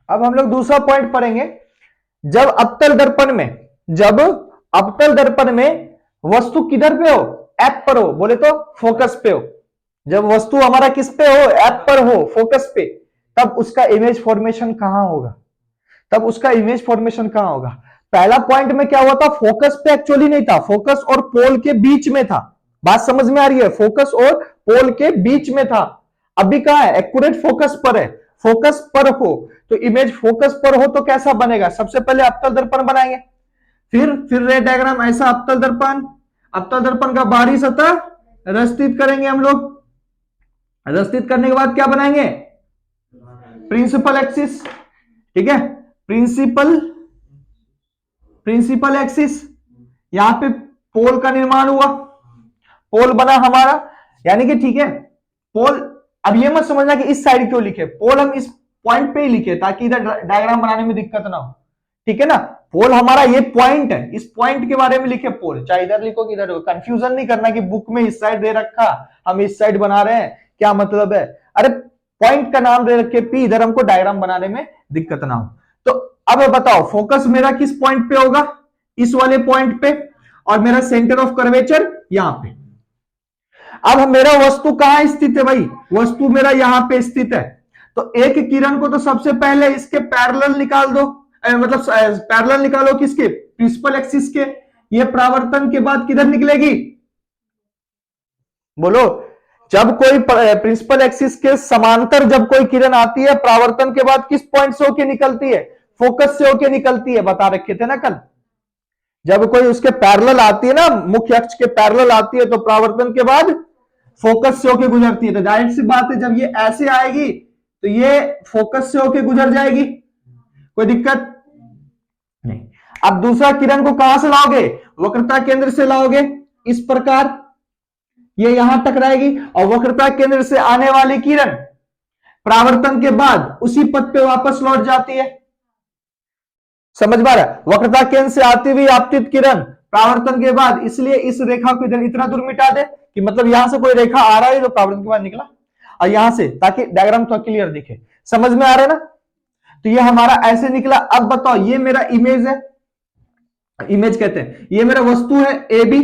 अब हम लोग दूसरा पॉइंट पढ़ेंगे। जब अवतल दर्पण में वस्तु किधर पे हो, एप पर हो, बोले तो फोकस पे हो। जब वस्तु हमारा किस पे हो, एप पर हो, फोकस पे, तब उसका इमेज फॉर्मेशन कहां होगा, पहला पॉइंट में क्या हुआ था, फोकस पे एक्चुअली नहीं था, फोकस और पोल के बीच में था। बात समझ में आ रही है, फोकस और पोल के बीच में था। अभी कहां है, एक्यूरेट फोकस पर है। फोकस पर हो तो इमेज फोकस पर हो तो कैसा बनेगा, सबसे पहले अवतल दर्पण बनाएंगे, फिर रे डायग्राम ऐसा अवतल दर्पण का बाहरी सतह रस्तित करेंगे हम लोग। रस्तित करने के बाद क्या बनाएंगे, प्रिंसिपल एक्सिस, ठीक है, प्रिंसिपल एक्सिस। यहां पे पोल का निर्माण हुआ, पोल बना हमारा, यानी कि ठीक है पोल। अब ये मत समझना कि इस साइड क्यों लिखे, पोल हम इस पॉइंट पे ही लिखे ताकि इधर डायग्राम बनाने में दिक्कत ना हो, ठीक है ना। पोल हमारा ये पॉइंट है, इस पॉइंट के बारे में लिखे पोल, चाहे इधर लिखो कि इधर हो, कंफ्यूजन नहीं करना कि बुक में इस साइड दे रखा हम इस साइड बना रहे हैं, क्या मतलब है। अरे पॉइंट का नाम दे रखे पी, इधर हमको डायग्राम बनाने में दिक्कत ना हो। तो अब बताओ फोकस मेरा किस पॉइंट पे होगा, इस वाले पॉइंट पे, और मेरा सेंटर ऑफ कर्वेचर यहां पे। अब मेरा वस्तु कहां स्थित है भाई, वस्तु मेरा यहां पे स्थित है। तो एक किरण को तो सबसे पहले इसके पैरेलल निकाल दो, मतलब पैरेलल निकालो किसके, प्रिंसिपल एक्सिस के। ये परावर्तन के बाद किधर निकलेगी, बोलो, जब कोई प्रिंसिपल एक्सिस के समांतर जब कोई किरण आती है, परावर्तन के बाद किस पॉइंट से होके निकलती है, फोकस से होके निकलती है, बता रखे थे ना कल। जब कोई उसके पैरेलल आती है ना, मुख्य अक्ष के पैरेलल आती है, तो परावर्तन के बाद फोकस से होके गुजरती है। तो जाहिर सी बात है जब ये ऐसे आएगी तो ये फोकस से होके गुजर जाएगी, कोई दिक्कत नहीं। अब दूसरा किरण को कहां से लाओगे, वक्रता केंद्र से लाओगे, इस प्रकार ये यहां टकराएगी, और वक्रता केंद्र से आने वाली किरण परावर्तन के बाद उसी पथ पे वापस लौट जाती है। समझ पा रहा, वक्रता केंद्र से आती हुई आपतित किरण परावर्तन के बाद, इसलिए इस रेखा को इधर इतना दूर मिटा दे कि मतलब यहां से कोई रेखा आ रहा है जो परावर्तन के बाद निकला, और यहां से, ताकि डायग्राम तो क्लियर दिखे। समझ में आ रहा है ना। तो ये हमारा ऐसे निकला। अब बताओ ये मेरा इमेज है, इमेज कहते हैं, ये मेरा वस्तु है ए बी।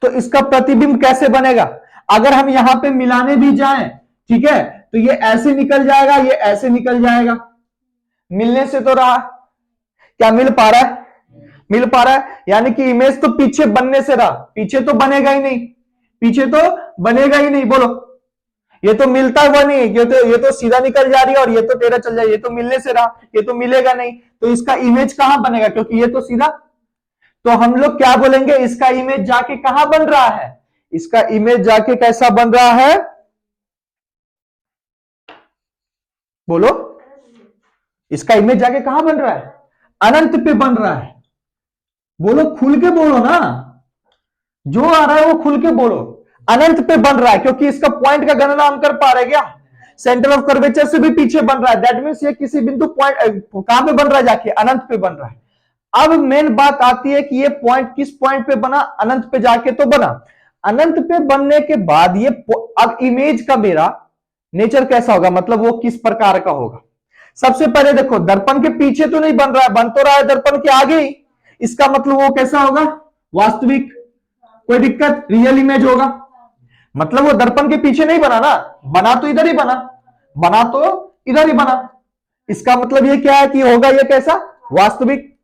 तो इसका प्रतिबिंब कैसे बनेगा, अगर हम यहां पे मिलाने भी जाएं, ठीक है, तो ये ऐसे निकल जाएगा, ये ऐसे निकल जाएगा। मिलने से तो रहा, क्या मिल पा रहा है, मिल पा रहा है, यानी कि इमेज तो पीछे बनने से रहा, पीछे तो बनेगा ही नहीं, पीछे तो बनेगा ही नहीं। बोलो, ये तो मिलता हुआ नहीं, ये तो सीधा निकल जा रही है, और ये तो तेरा चल जाए, ये तो मिलने से रहा, ये तो मिलेगा नहीं, तो इसका इमेज कहां बनेगा, क्योंकि ये तो सीधा। तो हम लोग क्या बोलेंगे, इसका इमेज जाके कहां बन रहा है, इसका इमेज जाके कैसा बन रहा है, बोलो, इसका इमेज जाके कहां बन रहा है, अनंत पे बन रहा है। बोलो, खुल के बोलो ना, जो आ रहा है वो खुल के बोलो। अनंत पे बन रहा है, क्योंकि इसका पॉइंट का गणना हम कर पा रहे क्या, सेंटर ऑफ कर्वेचर से भी पीछे बन रहा है। दैट मींस ये किसी बिंदु पॉइंट कहां पे बन रहा है, जाके अनंत पे बन रहा है। अब मेन बात आती है कि ये पॉइंट किस पॉइंट पे बना, अनंत पे जाके तो बना। अनंत पे बनने के बाद ये अब इमेज का मेरा नेचर कैसा होगा, मतलब वो किस प्रकार का होगा। सबसे पहले देखो, दर्पण के पीछे तो नहीं बन रहा है, बन तो रहा है दर्पण के आगे ही। इसका मतलब वो कैसा होगा, वास्तविक, कोई दिक्कत, रियल इमेज होगा। मतलब वो दर्पण के पीछे नहीं बना ना, बना तो इधर ही बना, बना तो इधर ही बना। इसका मतलब ये क्या है कि होगा ये कैसा, वास्तविक,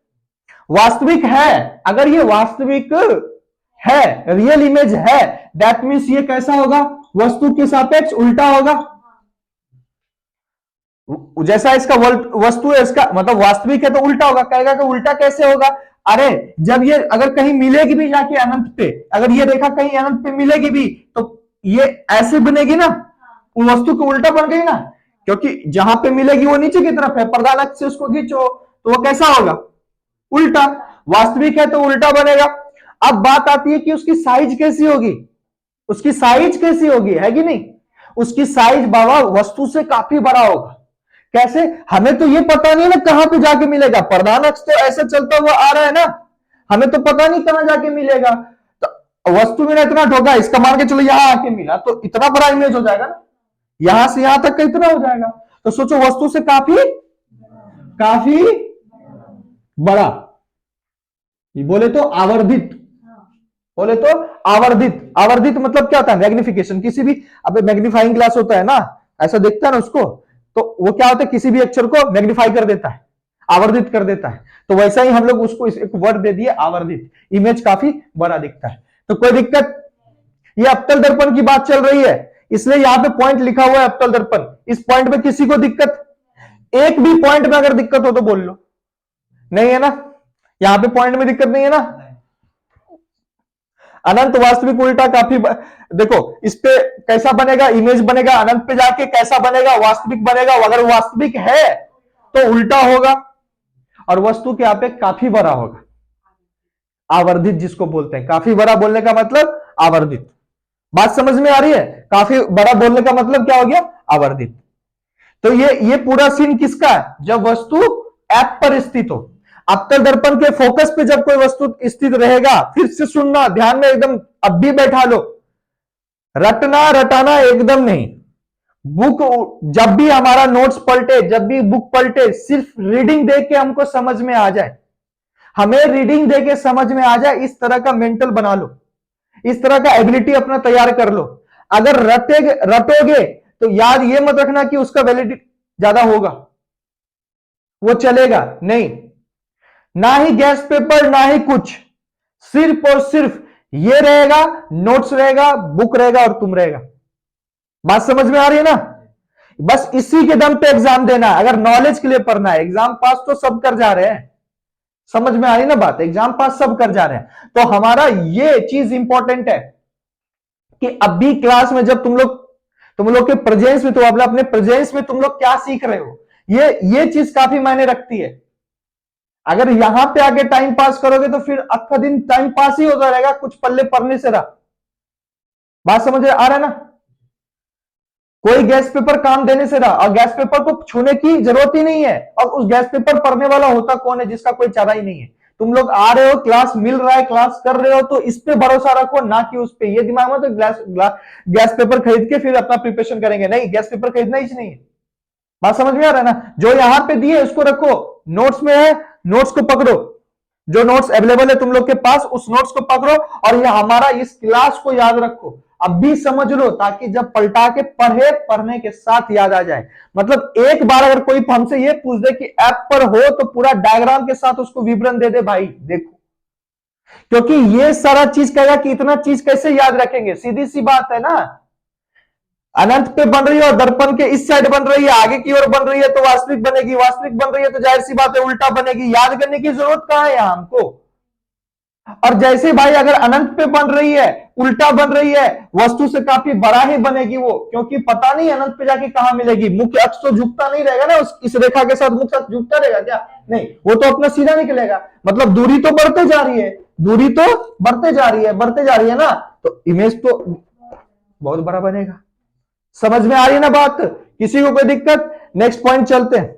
वास्तविक है। अगर ये वास्तविक है, रियल इमेज है, दैट मीन्स ये कैसा होगा, वस्तु के सापेक्ष उल्टा होगा। जैसा इसका वस्तु है, इसका मतलब वास्तविक है तो उल्टा होगा। कहेगा कि उल्टा कैसे होगा, अरे जब ये अगर कहीं मिलेगी भी जाके अनंत पे, अगर ये रेखा कहीं अनंत पे मिलेगी भी तो ये ऐसे बनेगी ना, वस्तु को उल्टा बन गई ना, क्योंकि जहां पे मिलेगी वो नीचे की तरफ है, प्रधान अक्ष से उसको खींचो तो वो कैसा होगा, उल्टा। वास्तविक है तो उल्टा बनेगा। अब बात आती है कि उसकी साइज कैसी होगी, उसकी साइज कैसी होगी, है कि नहीं। उसकी साइज बाबा वस्तु से काफी बड़ा होगा। कैसे, हमें तो ये पता नहीं ना कहां पे जाके मिलेगा, प्रधान अक्ष तो ऐसे चलता हुआ आ रहा है ना, हमें तो पता नहीं कहां जाके मिलेगा। तो वस्तु में इतना ठोका, इसका मान के चलो यहां आके मिला तो इतना बड़ा इमेज हो जाएगा ना, यहां से यहां तक का इतना हो जाएगा। तो सोचो वस्तु से काफी काफी बड़ा, ये बोले तो आवर्धित, बोले तो आवर्धित। आवर्धित मतलब क्या होता है? मैग्निफिकेशन। किसी भी, अब मैग्नीफाइंग ग्लास होता है ना, ऐसा देखता है ना उसको, तो वो क्या होता है, किसी भी अक्षर को मैग्नीफाई कर देता है, आवर्धित कर देता है। तो वैसा ही हम लोग उसको एक वर्ड दे दिए आवर्धित, इमेज काफी बड़ा दिखता है। तो कोई दिक्कत? ये अवतल दर्पण की बात चल रही है, इसलिए यहां पे पॉइंट लिखा हुआ है अवतल दर्पण। इस पॉइंट में किसी को दिक्कत? एक भी पॉइंट में अगर दिक्कत हो तो बोल लो। नहीं है ना? यहां पे पॉइंट में दिक्कत नहीं है ना? अनंत वास्तविक उल्टा काफी देखो इस पे कैसा बनेगा, इमेज बनेगा, अनंत पे जाके कैसा बनेगा, वास्तविक बनेगा। अगर वास्तविक है तो उल्टा होगा, और वस्तु के यहाँ पे काफी बड़ा होगा, आवर्धित जिसको बोलते हैं। काफी बड़ा बोलने का मतलब आवर्धित। बात समझ में आ रही है? काफी बड़ा बोलने का मतलब क्या हो गया? आवर्धित। तो ये पूरा सीन किसका है? जब वस्तु ऐप पर स्थित हो। अवतल दर्पण के फोकस पे जब कोई वस्तु स्थित रहेगा, फिर से सुनना ध्यान में एकदम, अब भी बैठा लो, रटना रटाना एकदम नहीं। बुक जब भी हमारा नोट्स पलटे, जब भी बुक पलटे, सिर्फ रीडिंग देख के हमको समझ में आ जाए, हमें रीडिंग देख के समझ में आ जाए, इस तरह का मेंटल बना लो, इस तरह का एबिलिटी अपना तैयार कर लो। अगर रटोगे तो याद ये मत रखना कि उसका वैलिडिटी ज्यादा होगा, वो चलेगा नहीं। ना ही गैस पेपर ना ही कुछ, सिर्फ और सिर्फ ये रहेगा, नोट्स रहेगा, बुक रहेगा और तुम रहेगा। बात समझ में आ रही है ना? बस इसी के दम पे एग्जाम देना है। अगर नॉलेज के लिए पढ़ना है, एग्जाम पास तो सब कर जा रहे हैं, समझ में आ रही ना बात? एग्जाम पास सब कर जा रहे हैं। तो हमारा ये चीज इंपॉर्टेंट है कि अभी क्लास में जब तुम लोग के प्रेजेंस में, तो अपने प्रेजेंस में तुम लोग क्या सीख रहे हो, ये चीज काफी मायने रखती है। अगर यहां पे आके टाइम पास करोगे तो फिर अक्खा दिन टाइम पास ही होता रहेगा, कुछ पल्ले पढ़ने से रहा। बात समझ आ रहा है ना? कोई गैस पेपर काम देने से रहा, और गैस पेपर को छूने की जरूरत ही नहीं है। और उस गैस पेपर पढ़ने वाला होता कौन है? जिसका कोई चारा ही नहीं है। तुम लोग आ रहे हो, क्लास मिल रहा है, क्लास कर रहे हो, तो इस पे भरोसा रखो, ना कि उस पे। ये दिमाग में तो गैस पेपर खरीद के फिर अपना प्रिपरेशन करेंगे, नहीं, गैस पेपर खरीदना ही नहीं है। बात समझ में आ रहा है ना? जो यहां पे दिए उसको रखो, नोट्स में है, नोट्स को पकड़ो, जो नोट्स अवेलेबल है तुम लोग के पास, उस नोट्स को पकड़ो, और ये हमारा इस क्लास को याद रखो। अब भी समझ लो, ताकि जब पलटा के पढ़ने के साथ याद आ जाए। मतलब एक बार अगर कोई हमसे ये पूछ दे कि ऐप पर हो, तो पूरा डायग्राम के साथ उसको विवरण दे दे, भाई देखो, क्योंकि ये सारा चीज कहेगा कि इतना चीज कैसे याद रखेंगे। सीधी सी बात है ना, अनंत पे बन रही है और दर्पण के इस साइड बन रही है, आगे की ओर बन रही है, तो वास्तविक बनेगी। वास्तविक बन रही है तो जाहिर सी बात है उल्टा बनेगी। याद करने की जरूरत कहां है यहां हमको? और जैसे भाई अगर अनंत पे बन रही है, उल्टा बन रही है, वस्तु से काफी बड़ा ही बनेगी वो, क्योंकि पता नहीं अनंत पे जाके कहां मिलेगी। मुख्य अक्ष तो झुकता नहीं रहेगा ना, इस रेखा के साथ मुख्य अक्ष झुकता रहेगा क्या? नहीं, वो तो अपना सीधा निकलेगा। मतलब दूरी तो बढ़ते जा रही है, दूरी तो बढ़ते जा रही है, बढ़ते जा रही है ना, तो इमेज तो बहुत बड़ा बनेगा। समझ में आ रही है ना बात? किसी को कोई दिक्कत? नेक्स्ट पॉइंट चलते हैं।